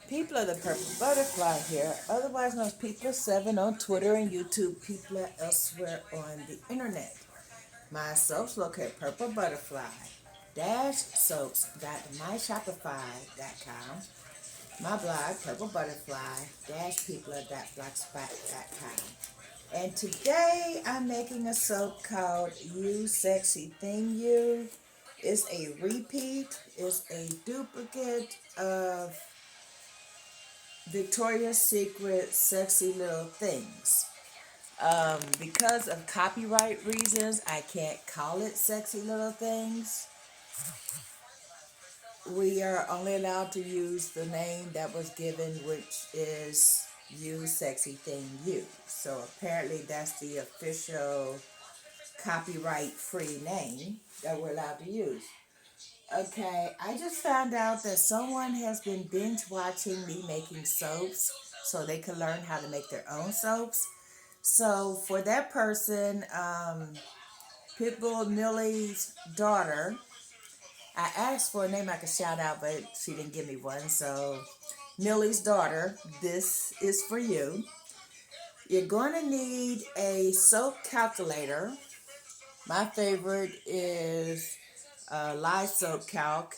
People of the Purple Butterfly here, otherwise known as People7 on Twitter and YouTube, People elsewhere on the internet. My soaps located at purplebutterfly-soaps.myshopify.com. My blog, purplebutterfly-people.blogspot.com. And today I'm making a soap called You Sexy Thing You. It's a repeat, it's a duplicate of Victoria's Secret Sexy Little Things. Because of copyright reasons, I can't call it Sexy Little Things. We are only allowed to use the name that was given, which is You Sexy Thing You. So apparently that's the official copyright free name that we're allowed to use. Okay, I just found out that someone has been binge watching me making soaps so they can learn how to make their own soaps. So for that person, Pitbull Millie's daughter, I asked for a name I could shout out, but she didn't give me one. So Millie's daughter, this is for you. You're going to need a soap calculator. My favorite is Lye Soap Calc.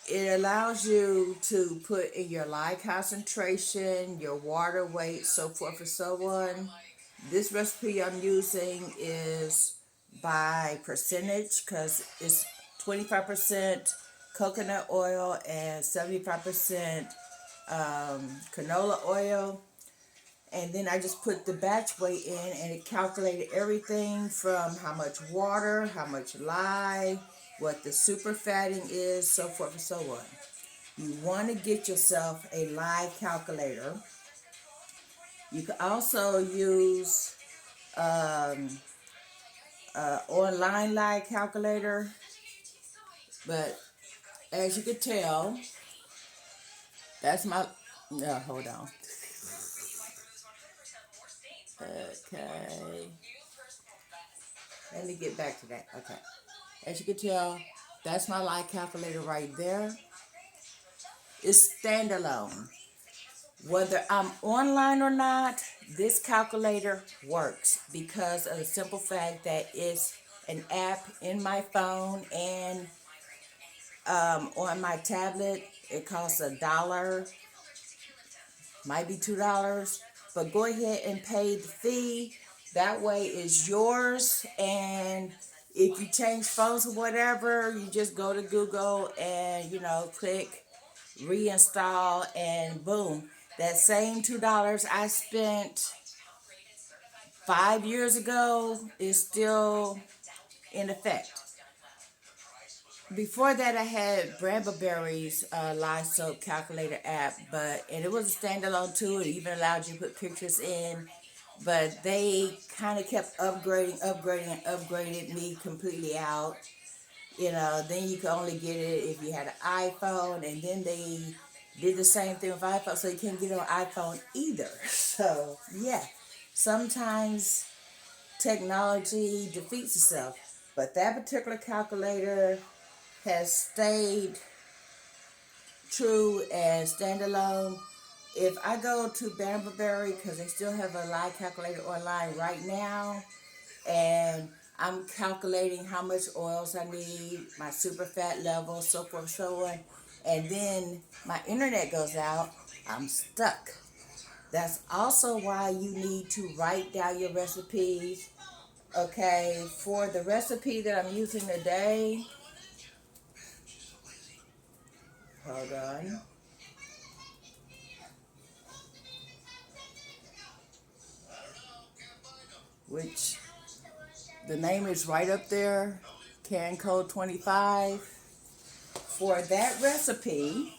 It allows you to put in your lye concentration, your water weight, so forth and so on. This recipe I'm using is by percentage because it's 25% coconut oil and 75% canola oil. And then I just put the batch weight in and it calculated everything from how much water, how much lye, what the super fatting is, so forth and so on. You want to get yourself a lye calculator. You can also use online lye calculator, but as you can tell, that's my, no, hold on. Okay. Let me get back to that. Okay. As you can tell, that's my lye calculator right there. It's standalone. Whether I'm online or not, this calculator works because of the simple fact that it's an app in my phone and on my tablet. It costs $1, might be $2, but go ahead and pay the fee. That way it's yours, and if you change phones or whatever, you just go to Google and, click reinstall, and boom. That same $2 I spent 5 years ago is still in effect. Before that, I had Brambleberry's Live Soap Calculator app, and it was a standalone too. It even allowed you to put pictures in, but they kind of kept upgrading, and upgraded me completely out. Then you could only get it if you had an iPhone, and then they did the same thing with iPhone, so you can't get it on iPhone either. So, yeah, sometimes technology defeats itself, but that particular calculator has stayed true and standalone. If I go to Brambleberry, because they still have a live calculator online right now, and I'm calculating how much oils I need, my super fat level, so forth, so on, and then my internet goes out, I'm stuck. That's also why you need to write down your recipes. Okay, for the recipe that I'm using today, hold on. Which the name is right up there, can code 25. For that recipe,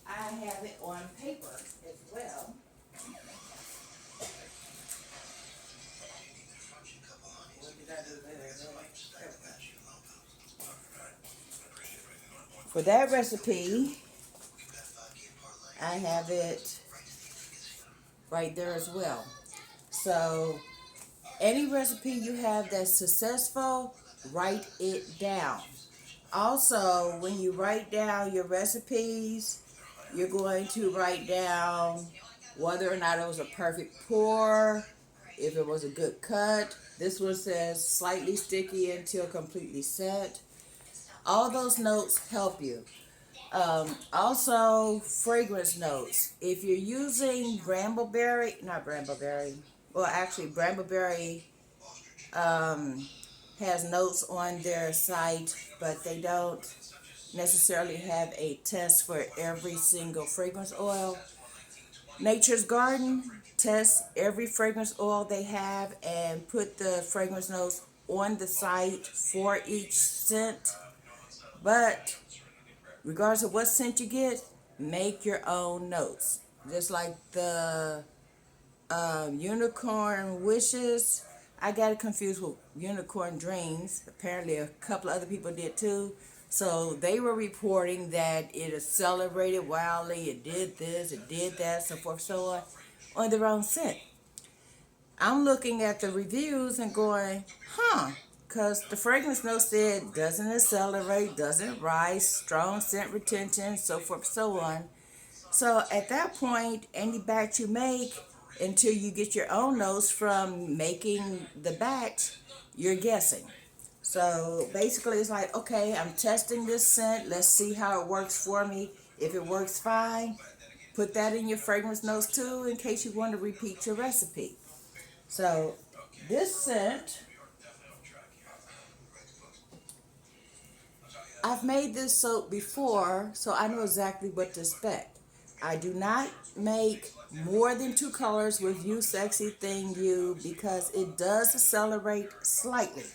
I have it on paper as well. What did I do there? For that recipe, I have it right there as well. So any recipe you have that's successful, write it down. Also, when you write down your recipes, you're going to write down whether or not it was a perfect pour, if it was a good cut. This one says slightly sticky until completely set. All those notes help you. Also, fragrance notes. If you're using Brambleberry has notes on their site, but they don't necessarily have a test for every single fragrance oil. Nature's Garden tests every fragrance oil they have and put the fragrance notes on the site for each scent. But regardless of what scent you get, make your own notes. Just like the Unicorn Wishes, I got it confused with Unicorn Dreams. Apparently a couple of other people did too. So they were reporting that it accelerated wildly, it did this, it did that, so forth, so on their own scent. I'm looking at the reviews and going, because the fragrance note said doesn't accelerate, doesn't rise, strong scent retention, so forth, so on. So at that point, any batch you make, until you get your own notes from making the batch, you're guessing. So basically it's like, okay, I'm testing this scent. Let's see how it works for me. If it works fine, put that in your fragrance notes too in case you want to repeat your recipe. So this scent, I've made this soap before, so I know exactly what to expect. I do not make more than 2 colors with You Sexy Thing You because it does accelerate slightly.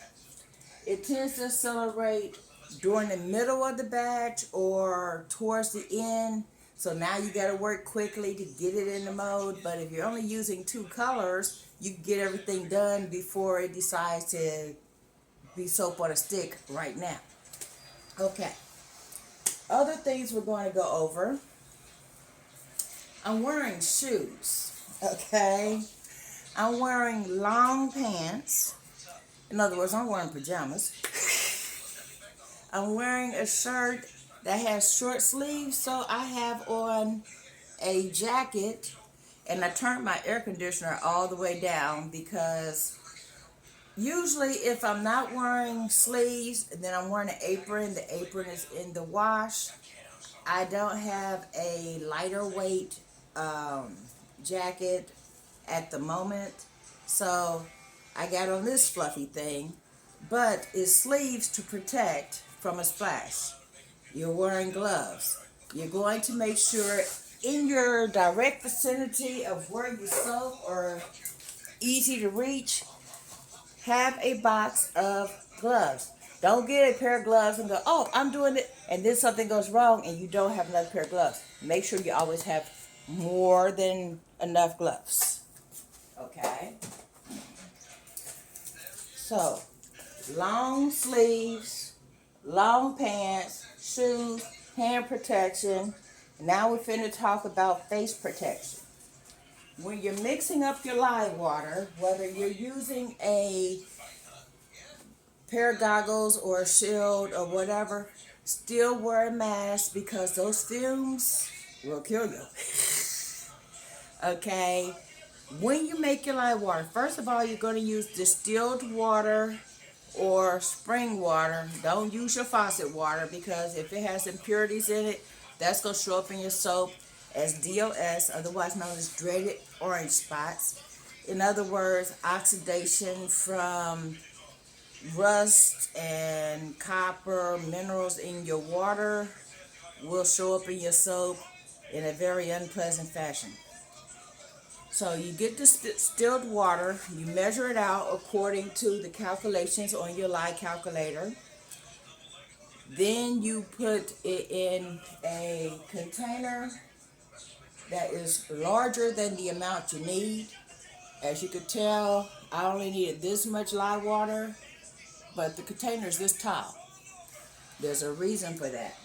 It tends to accelerate during the middle of the batch or towards the end. So now you got to work quickly to get it in the mode. But if you're only using 2 colors, you can get everything done before it decides to be soap on a stick right now. Okay. Other things we're going to go over. I'm wearing shoes. Okay. I'm wearing long pants. In other words, I'm wearing pajamas. I'm wearing a shirt that has short sleeves, so I have on a jacket, and I turned my air conditioner all the way down because usually if I'm not wearing sleeves, then I'm wearing an apron. The apron is in the wash. I don't have a lighter weight jacket at the moment, so I got on this fluffy thing, but it's sleeves to protect from a splash. You're wearing gloves. You're going to make sure in your direct vicinity of where you soak or easy to reach, have a box of gloves. Don't get a pair of gloves and go, oh, I'm doing it, and then something goes wrong and you don't have another pair of gloves. Make sure you always have more than enough gloves. Okay? So, long sleeves, long pants, shoes, hand protection. Now we're finna talk about face protection. When you're mixing up your lye water, whether you're using a pair of goggles or a shield or whatever, still wear a mask because those fumes will kill you. Okay? When you make your lye water, first of all, you're going to use distilled water or spring water. Don't use your faucet water because if it has impurities in it, that's going to show up in your soap as DOS, otherwise known as dreaded orange spots. In other words, oxidation from rust and copper, minerals in your water will show up in your soap in a very unpleasant fashion. So you get distilled water, you measure it out according to the calculations on your lye calculator. Then you put it in a container that is larger than the amount you need. As you could tell, I only needed this much lye water, but the container is this tall. There's a reason for that.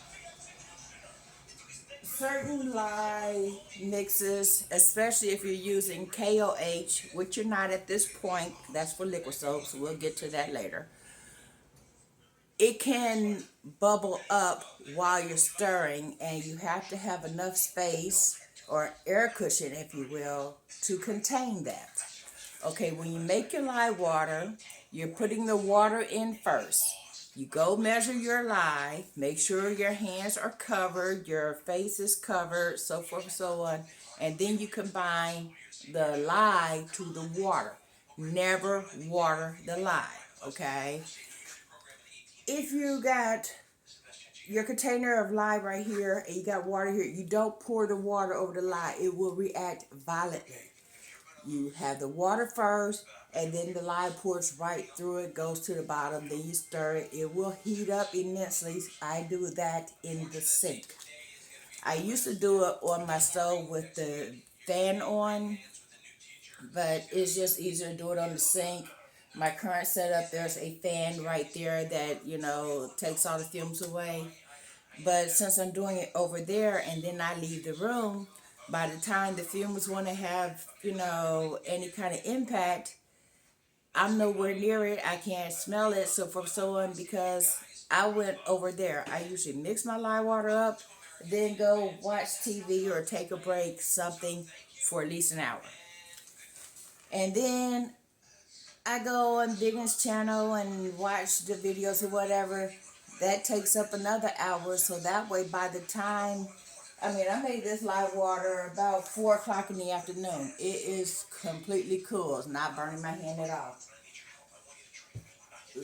Certain lye mixes, especially if you're using KOH, which you're not at this point, that's for liquid soaps, we'll get to that later. it can bubble up while you're stirring, and you have to have enough space or air cushion, if you will, to contain that. Okay, when you make your lye water, you're putting the water in first. You go measure your lye, make sure your hands are covered, your face is covered, so forth and so on, and then you combine the lye to the water. Never water the lye, okay? If you got your container of lye right here and you got water here, you don't pour the water over the lye. It will react violently. You have the water first, and then the lye pours right through it, goes to the bottom, then you stir it. It will heat up immensely. I do that in the sink. I used to do it on my stove with the fan on, but it's just easier to do it on the sink. My current setup, there's a fan right there that, takes all the fumes away. But since I'm doing it over there and then I leave the room, by the time the fumes want to have, any kind of impact, I'm nowhere near it. I can't smell it, so forth so on, because I went over there. I usually mix my lye water up, then go watch TV or take a break, something for at least an hour. And then I go on Biggins channel and watch the videos or whatever. That takes up another hour, so that way by the time, I made this lye water about 4 o'clock in the afternoon. It is completely cool. It's not burning my hand at all.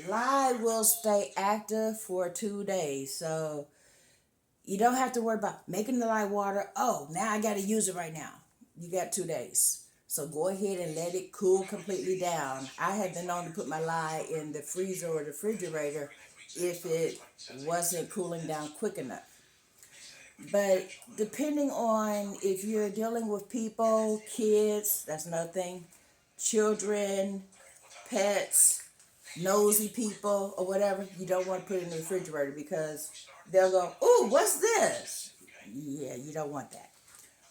Lye will stay active for 2 days, so you don't have to worry about making the lye water. Oh, now I got to use it right now. You got 2 days. So go ahead and let it cool completely down. I had been known to put my lye in the freezer or the refrigerator if it wasn't cooling down quick enough. But depending on if you're dealing with people, kids, that's another thing, children, pets, nosy people, or whatever, you don't want to put it in the refrigerator because they'll go, "Ooh, what's this?" Yeah, you don't want that.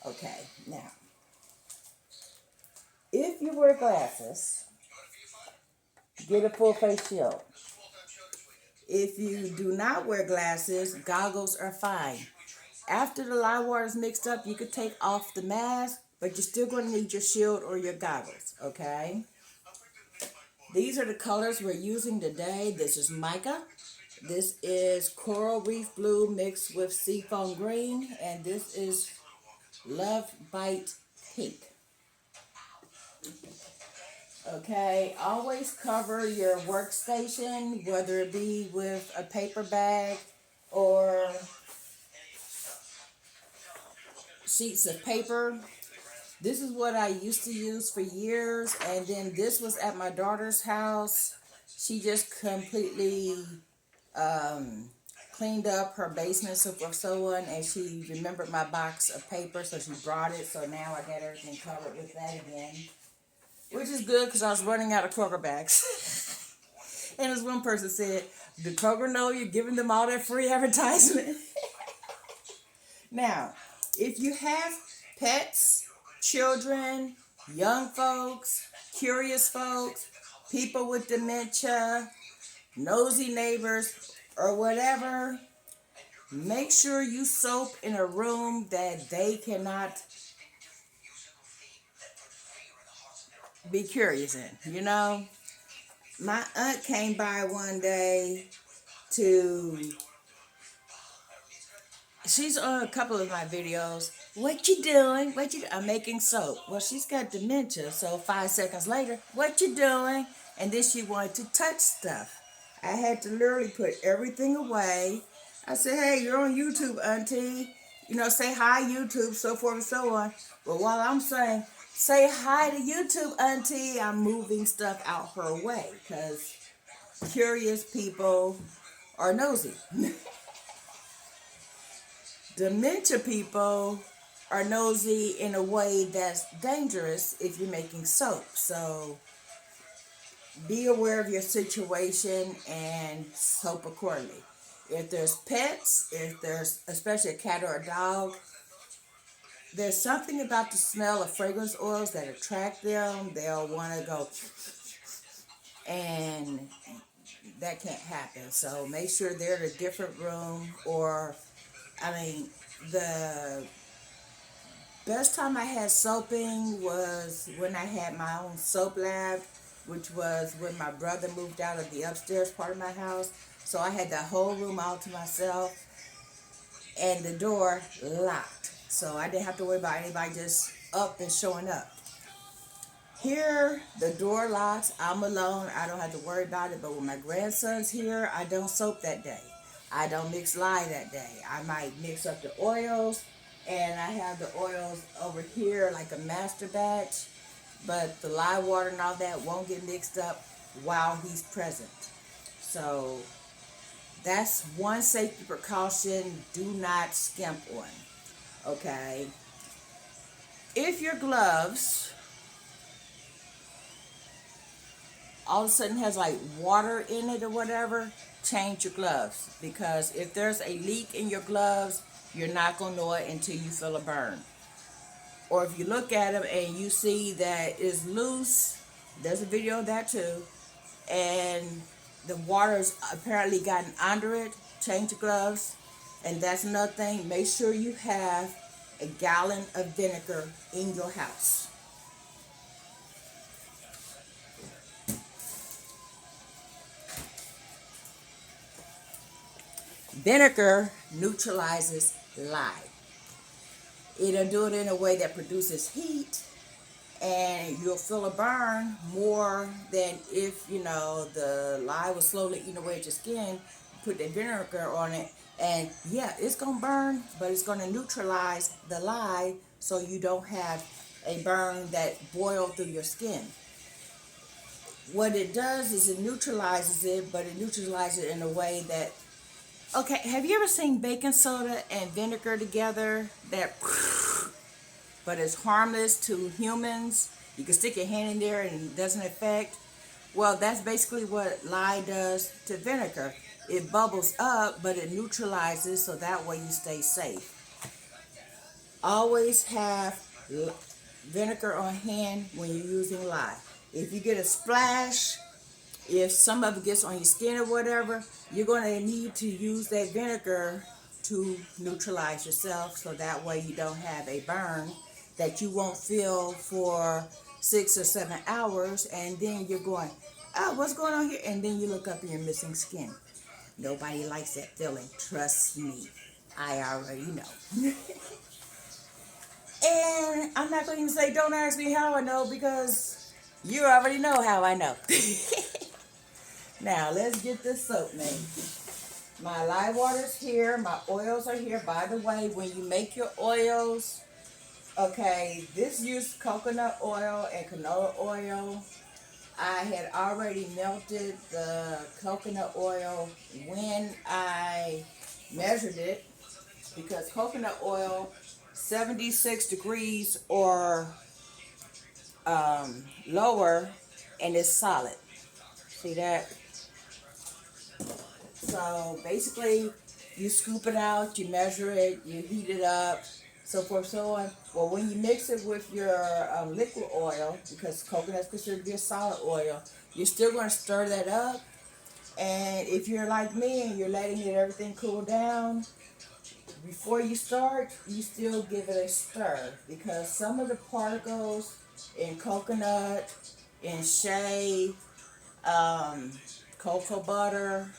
Okay, now, if you wear glasses, get a full face shield. If you do not wear glasses, goggles are fine. After the lye water is mixed up, you could take off the mask, but you're still going to need your shield or your goggles, okay? These are the colors we're using today. This is mica. This is coral reef blue mixed with seafoam green. And this is love bite pink. Okay, always cover your workstation, whether it be with a paper bag or sheets of paper. This is what I used to use for years, and then this was at my daughter's house. She just completely cleaned up her basement, so on, and she remembered my box of paper, so she brought it, so now I got everything covered with that again, which is good because I was running out of Kroger bags. And as one person said, did Kroger know you're giving them all that free advertisement? Now, if you have pets, children, young folks, curious folks, people with dementia, nosy neighbors, or whatever, make sure you soap in a room that they cannot be curious in, My aunt came by one day she's on a couple of my videos. What you doing? I'm making soap. Well, she's got dementia, so 5 seconds later, what you doing? And then she wanted to touch stuff. I had to literally put everything away. I said, hey, you're on YouTube, auntie. Say hi, YouTube, so forth and so on. But while I'm saying, say hi to YouTube, auntie, I'm moving stuff out her way because curious people are nosy. Dementia people are nosy in a way that's dangerous if you're making soap. So be aware of your situation and soap accordingly. If there's pets, if there's especially a cat or a dog, there's something about the smell of fragrance oils that attract them. They'll want to go, and that can't happen. So make sure they're in a different room, or, I mean, the best time I had soaping was when I had my own soap lab, which was when my brother moved out of the upstairs part of my house. So I had the whole room all to myself and the door locked. So I didn't have to worry about anybody just up and showing up. Here, the door locks. I'm alone. I don't have to worry about it. But when my grandson's here, I don't soap that day. I don't mix lye that day. I might mix up the oils, and I have the oils over here like a master batch. But the lye water and all that won't get mixed up while he's present. So that's one safety precaution. Do not skimp on. Okay. If your gloves all of a sudden has like water in it or whatever, change your gloves. Because if there's a leak in your gloves, you're not going to know it until you feel a burn. Or if you look at them and you see that it's loose, there's a video of that too, and the water's apparently gotten under it, change your gloves. And that's another thing, make sure you have a gallon of vinegar in your house. Vinegar neutralizes lye. It'll do it in a way that produces heat, and you'll feel a burn more than if, the lye was slowly eating away at your skin. Put the vinegar on it, and yeah, it's going to burn, but it's going to neutralize the lye so you don't have a burn that boils through your skin. What it does is it neutralizes it, but it neutralizes it in a way that, okay, have you ever seen baking soda and vinegar together? But it's harmless to humans. You can stick your hand in there and it doesn't affect. Well, that's basically what lye does to vinegar. It bubbles up, but it neutralizes, so that way you stay safe. Always have vinegar on hand when you're using lye. If you get a splash, if some of it gets on your skin or whatever, you're going to need to use that vinegar to neutralize yourself, so that way you don't have a burn that you won't feel for 6 or 7 hours, and then you're going, oh, what's going on here? And then you look up and you're missing skin. Nobody likes that feeling. Trust me. I already know. And I'm not going to even say, don't ask me how I know, because you already know how I know. Now, let's get this soap made. My lye water's here. My oils are here. By the way, when you make your oils, okay, this used coconut oil and canola oil. I had already melted the coconut oil when I measured it, because coconut oil, 76 degrees or lower, and it's solid. See that? So basically, you scoop it out, you measure it, you heat it up, so forth, so on. Well, when you mix it with your liquid oil, because coconut is considered to be a solid oil, you're still going to stir that up. And if you're like me and you're letting everything cool down, before you start, you still give it a stir, because some of the particles in coconut, in shea, cocoa butter,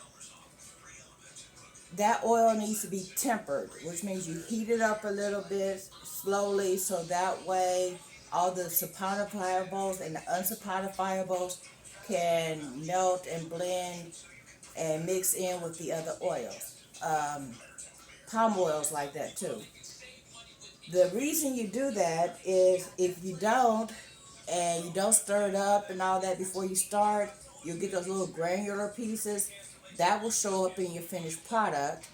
that oil needs to be tempered, which means you heat it up a little bit slowly, so that way all the saponifiables and the unsaponifiables can melt and blend and mix in with the other oils. Palm oils like that too. The reason you do that is if you don't, and you don't stir it up and all that before you start, you'll get those little granular pieces. That will show up in your finished product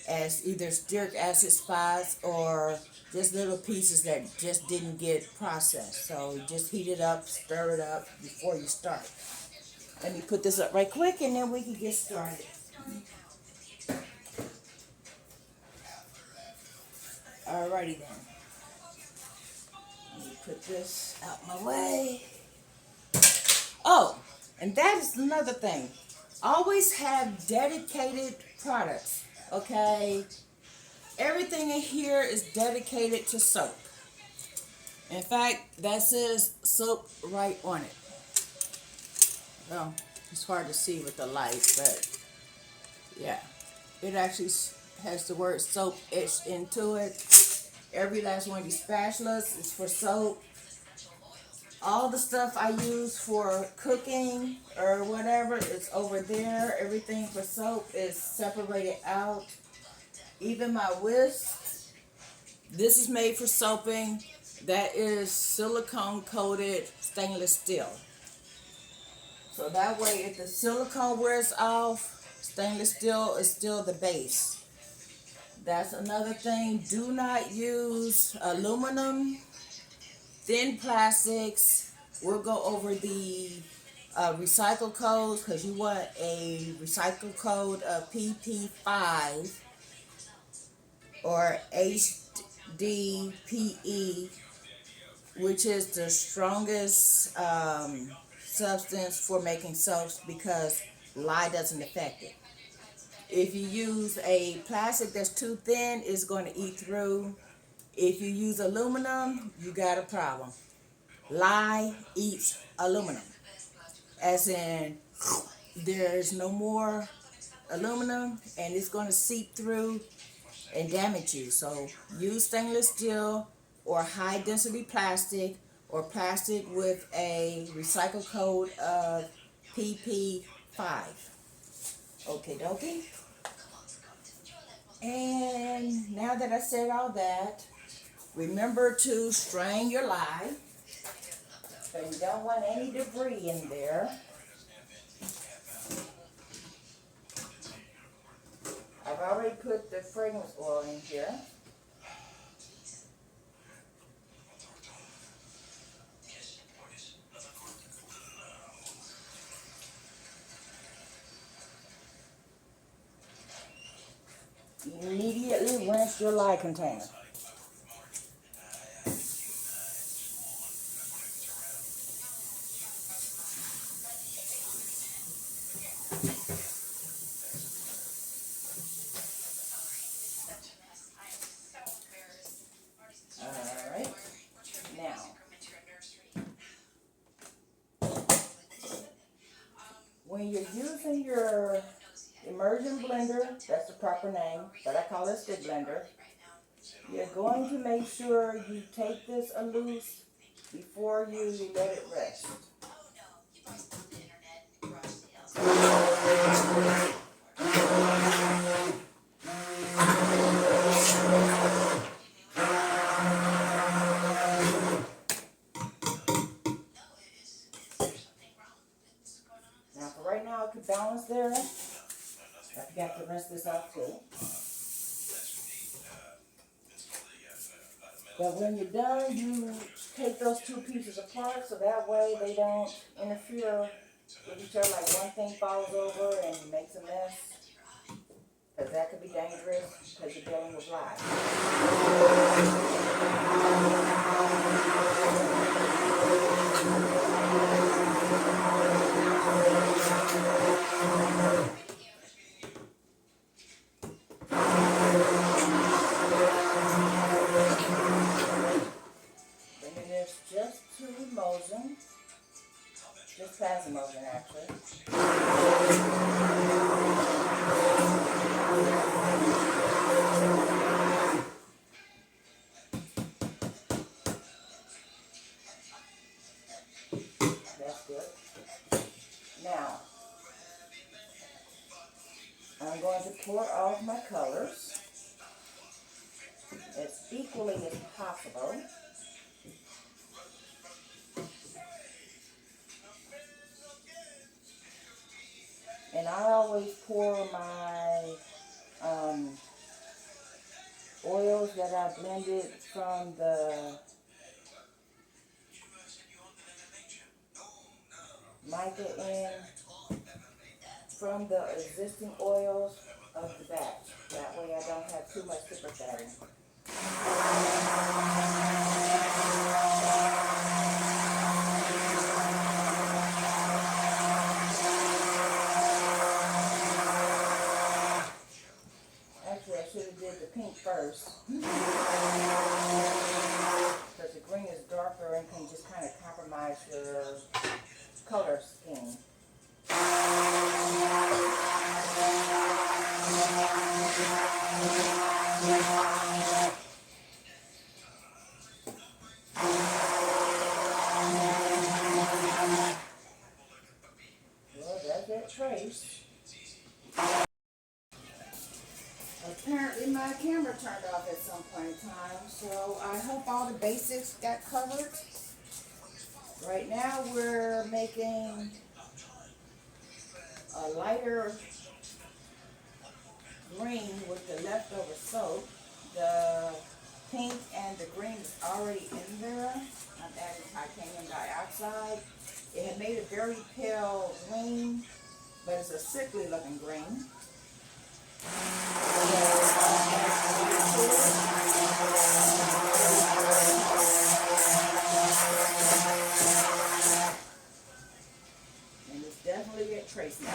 as either stearic acid spots or just little pieces that just didn't get processed. So just heat it up, stir it up before you start. Let me put this up right quick and then we can get started. Alrighty then. Let me put this out my way. Oh, and that is another thing. Always have dedicated products, okay? Everything in here is dedicated to soap. In fact, that says soap right on it. Well, it's hard to see with the light, but yeah. It actually has the word soap etched into it. Every last one of these spatulas is for soap. All the stuff I use for cooking or whatever is over there. Everything for soap is separated out. Even my whisk, this is made for soaping. That is silicone coated stainless steel. So that way if the silicone wears off, stainless steel is still the base. That's another thing. Do not use aluminum, thin plastics. We'll go over the recycle codes because you want a recycle code of PP5 or HDPE, which is the strongest substance for making soaps because lye doesn't affect it. If you use a plastic that's too thin, it's going to eat through. If you use aluminum, you got a problem. Lye eats aluminum. As in, there's no more aluminum and it's going to seep through and damage you. So use stainless steel or high density plastic or plastic with a recycle code of PP5. Okay, dokie. And now that I said all that, remember to strain your lye. So you don't want any debris in there. I've already put the fragrance oil in here. Immediately rinse your lye container. Alright, now, when you're using your immersion blender, that's the proper name, but I call it a stick blender, you're going to make sure you take this loose before you let it rest. Now for right now, it could balance there. I forgot to rinse this off too. But when you're done, you take those two pieces apart so that way they don't interfere with each other, like one thing falls over and makes a mess. Because that could be dangerous because you're dealing with lye. Just past emulsion, actually. That's good. Now, I'm going to pour off my colors as equally as possible. And I always pour my oils that I blended from the mica in from the existing oils of the batch. That way I don't have too much super fat in. colors. Because the green is darker and can just kind of compromise your color scheme. Well, that's that trace. Apparently my camera turned off at some point in time, so I hope all the basics got covered. Right now we're making a lighter green with the leftover soap. The pink and the green is already in there. I'm adding titanium dioxide. It had made a very pale green, but it's a sickly looking green. And it's definitely a trace now.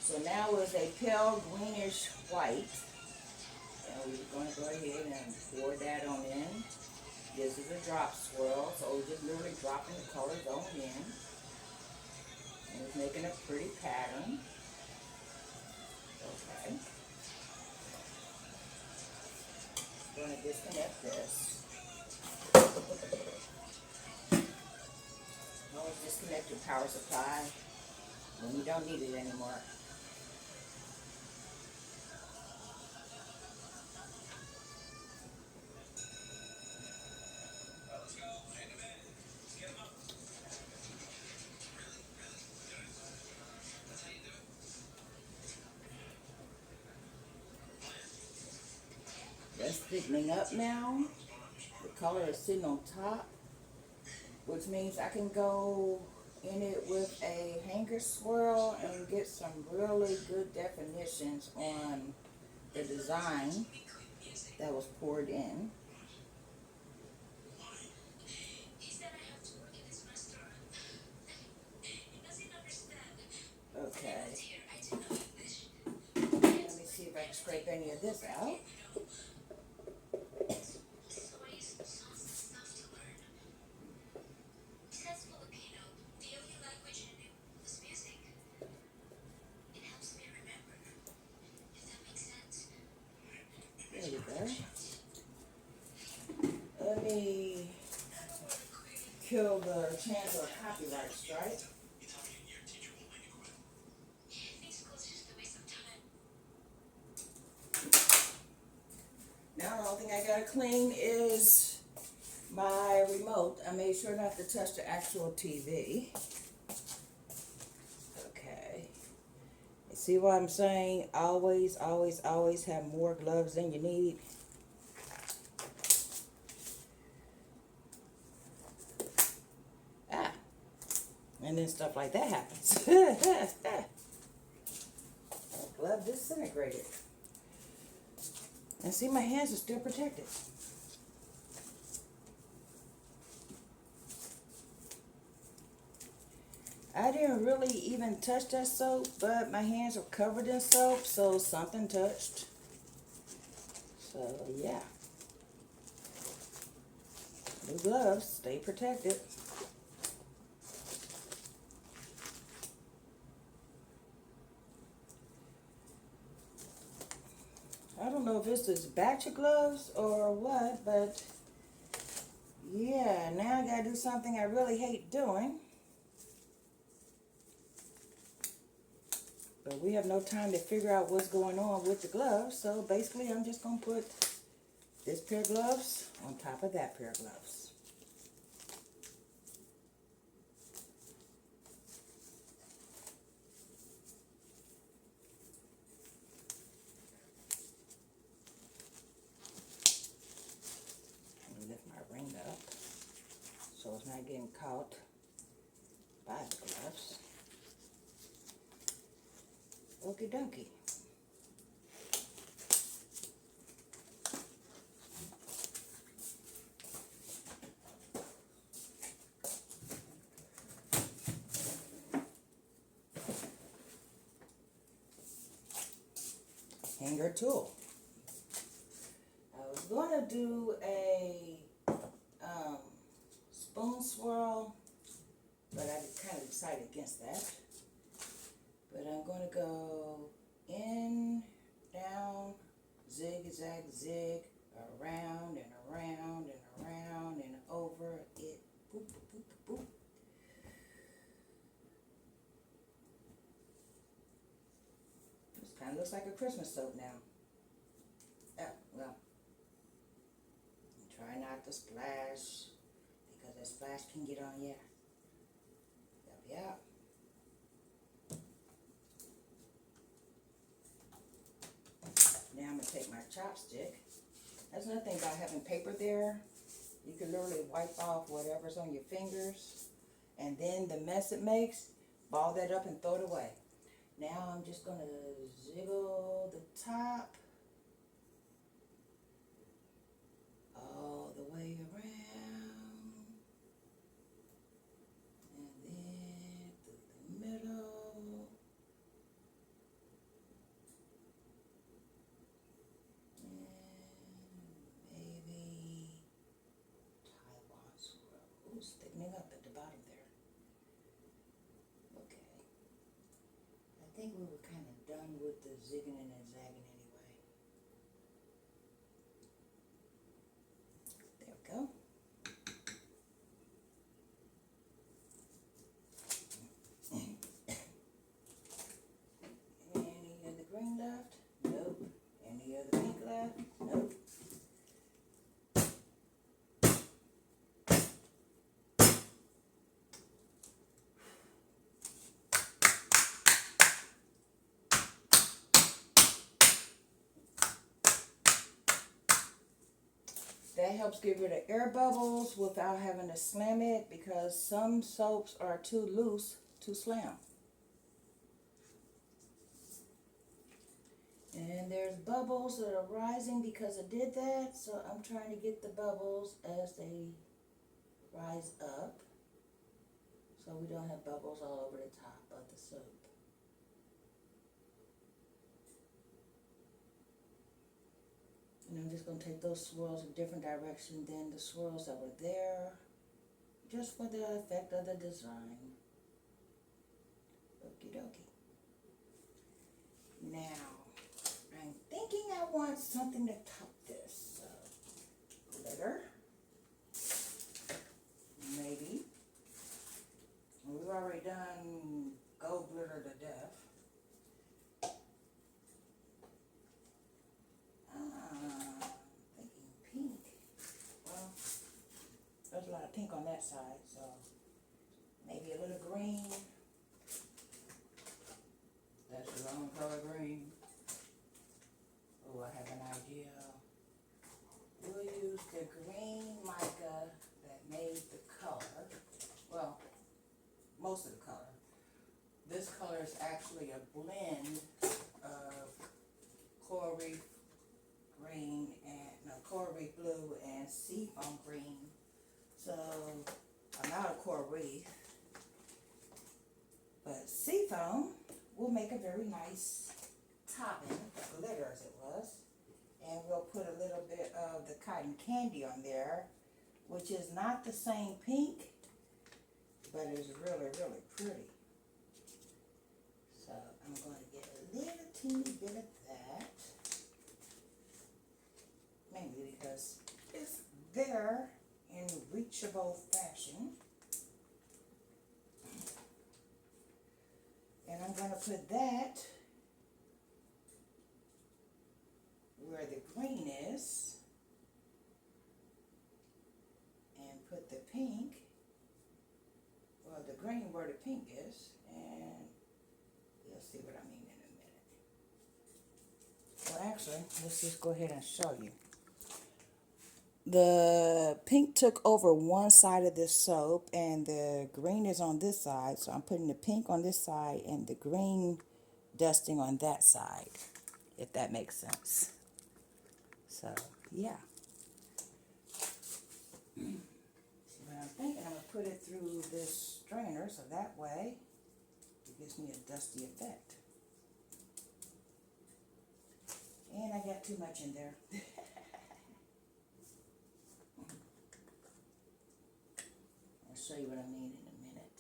So now it's a pale greenish white. And we're going to go ahead and pour that on in. This is a drop swirl, so we're just literally dropping the colors on in. And it's making a pretty pattern. Okay. I'm going to disconnect this. Always disconnect your power supply when you don't need it anymore. That's thickening up now. The color is sitting on top, which means I can go in it with a hanger swirl and get some really good definitions on the design that was poured in. Okay. Let me see if I can scrape any of this out. There you go. Let me kill the chance of a copyright strike. Now the only thing I gotta clean is my remote. I made sure not to touch the actual TV. Okay. See what I'm saying? Always, always, always have more gloves than you need. Ah. And then stuff like that happens. Glove disintegrated. And see, my hands are still protected. I didn't really even touch that soap, but my hands were covered in soap, so something touched. So, yeah. The gloves stay protected. I don't know if it's this batch of gloves or what, but yeah, now I gotta do something I really hate doing. But we have no time to figure out what's going on with the gloves, so basically I'm just gonna put this pair of gloves on top of that pair of gloves. Up so it's not getting caught by the gloves. Okie dokie. finger tool. I was going to do a spoon swirl, but I kind of decided against that. But I'm going to go in, down, zig, zag, zig, around and around and around and over it. Boop, boop, boop, boop. This kind of looks like a Christmas soap now. Oh, well, try not to splash, because that splash can get on you. Yep. Now I'm going to take my chopstick. That's another thing about having paper there. You can literally wipe off whatever's on your fingers. And then the mess it makes, ball that up and throw it away. Now I'm just going to jiggle the top all the way around. And then through the middle. Thickening up at the bottom there. Okay. I think we were kind of done with the zigging and zagging anyway. There we go. Any other green left? Nope. Any other pink left? Nope. That helps get rid of air bubbles without having to slam it, because some soaps are too loose to slam. And there's bubbles that are rising because I did that, so I'm trying to get the bubbles as they rise up, so we don't have bubbles all over the top of the soap. And I'm just going to take those swirls in a different direction than the swirls that were there, just for the effect of the design. Okie dokie. Now, I'm thinking I want something to top this. Glitter. Maybe. We've already done gold glitter to death. Thinking pink. Well, there's a lot of pink on that side, so maybe a little green. That's the wrong color green. Oh, I have an idea. We'll use the green mica that made the color. Well, most of the color. This color is actually a blend of coral reef green and coral reef blue and seafoam green. So I'm out of coral reef, but seafoam will make a very nice topping, glitter as it was. And we'll put a little bit of the cotton candy on there, which is not the same pink, but is really, really pretty. So I'm going to get a little teeny bit of that, mainly because it's there in reachable fashion. And I'm going to put that where the green is, and put the pink, well, the green where the pink is, and you'll see what I mean in a minute. Well, actually, let's just go ahead and show you. The pink took over one side of this soap, and the green is on this side, so I'm putting the pink on this side and the green dusting on that side, if that makes sense. So, yeah. But I'm thinking I'm going to put it through this strainer, so that way it gives me a dusty effect. And I got too much in there. I'll show you what I mean in a minute.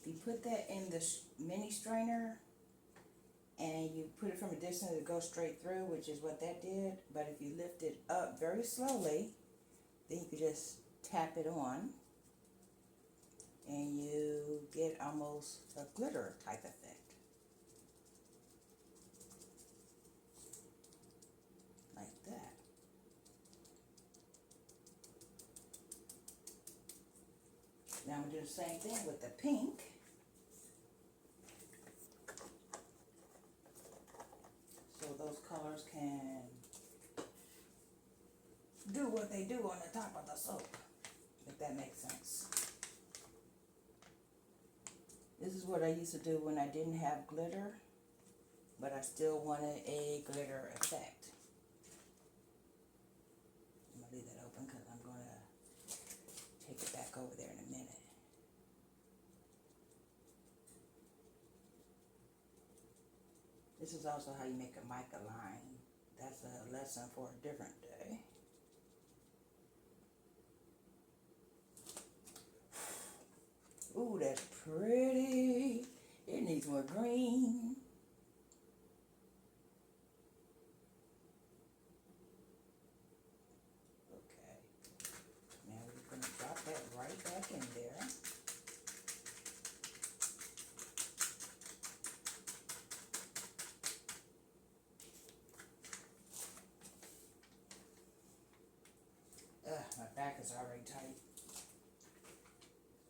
If you put that in the mini strainer and you put it from a distance, it goes straight through, which is what that did. But if you lift it up very slowly, then you can just tap it on and you get almost a glitter type effect. Like that. Now I'm going to do the same thing with the pink. So those colors can do what they do on the top of the soap, if that makes sense. This is what I used to do when I didn't have glitter, but I still wanted a glitter effect. I'm going to leave that open because I'm going to take it back over there in a minute. This is also how you make a mica line. That's a lesson for a different day. Ooh, that's pretty. It needs more green. Okay. Now we're going to drop that right back in there. My back is already tight.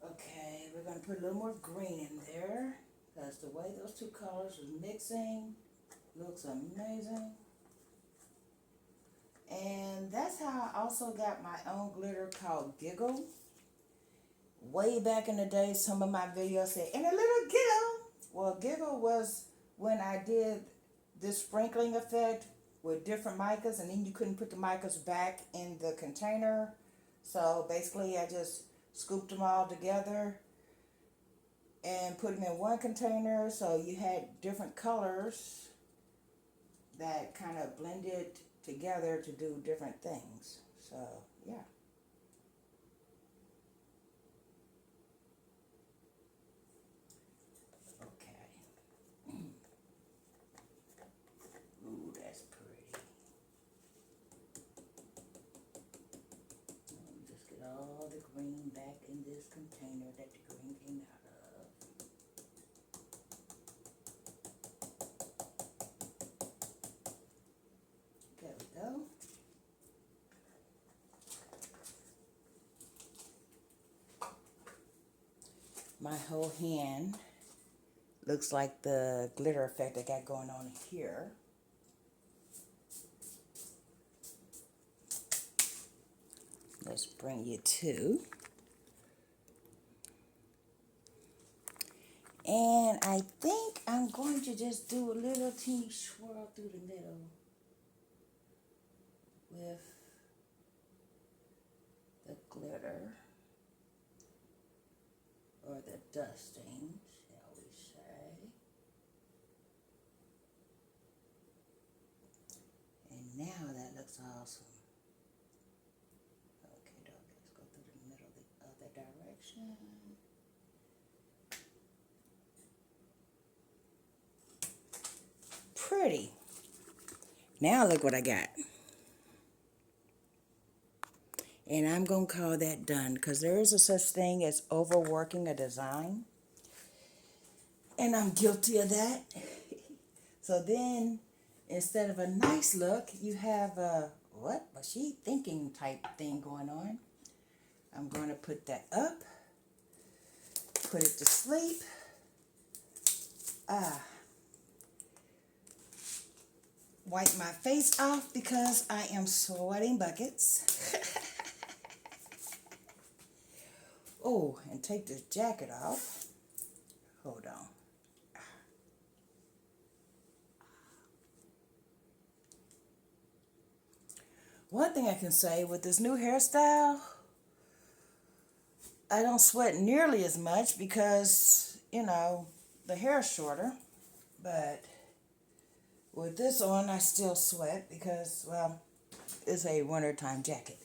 Okay, we're going to put a little more green in there because the way those two colors are mixing looks amazing. And that's how I also got my own glitter called Giggle. Way back in the day, some of my videos said, and a little giggle. Well, Giggle was when I did this sprinkling effect with different micas, and then you couldn't put the micas back in the container. So basically I just scooped them all together and put them in one container, so you had different colors that kind of blended together to do different things. So yeah. Okay. Ooh, that's pretty. Just get all the green back in this container that the green came out of. There we go. My whole hand looks like the glitter effect I got going on here. Let's bring you to. And I think I'm going to just do a little teeny swirl through the middle with the glitter, or the dusting, shall we say. And now that looks awesome. Okay, dog, let's go through the middle the other direction. Pretty. Now look what I got. And I'm going to call that done, because there is a such thing as overworking a design. And I'm guilty of that. So then, instead of a nice look, you have a, what was she thinking type thing going on. I'm going to put that up, put it to sleep. Wipe my face off because I am sweating buckets. Oh, and take this jacket off. Hold on. One thing I can say with this new hairstyle, I don't sweat nearly as much because, you know, the hair shorter, but with this on, I still sweat because, well, it's a wintertime jacket.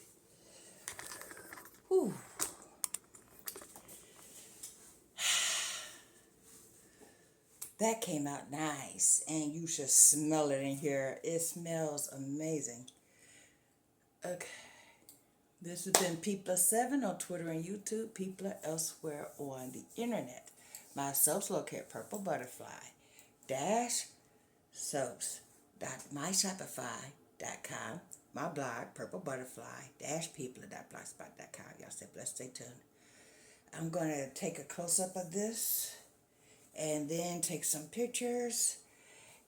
Whew. That came out nice, and you should smell it in here. It smells amazing. Okay. This has been P+7 on Twitter and YouTube, P+ elsewhere on the internet. My soaps located PurpleButterfly-Soaps.myshopify.com. My blog, PurpleButterfly-People.blogspot.com. Y'all stay blessed, stay tuned. I'm going to take a close-up of this and then take some pictures,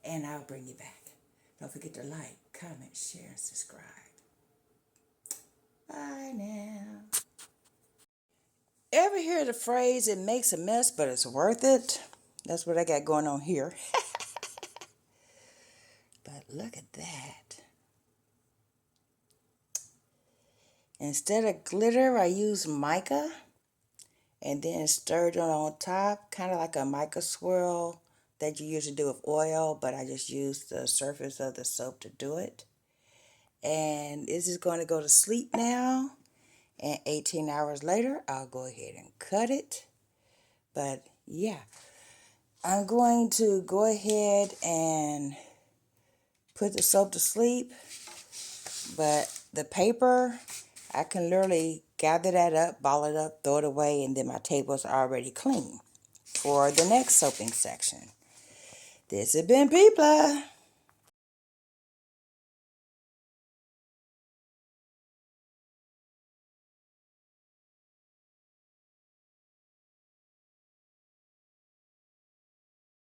and I'll bring you back. Don't forget to like, comment, share, and subscribe. Bye now. Ever hear the phrase, it makes a mess, but it's worth it? That's what I got going on here. But look at that. Instead of glitter, I use mica. And then stirred it on top, kind of like a mica swirl that you usually do with oil, but I just used the surface of the soap to do it. And this is going to go to sleep now. And 18 hours later, I'll go ahead and cut it. But yeah, I'm going to go ahead and put the soap to sleep. But the paper, I can literally gather that up, ball it up, throw it away, and then my tables are already clean for the next soaping section. This has been People.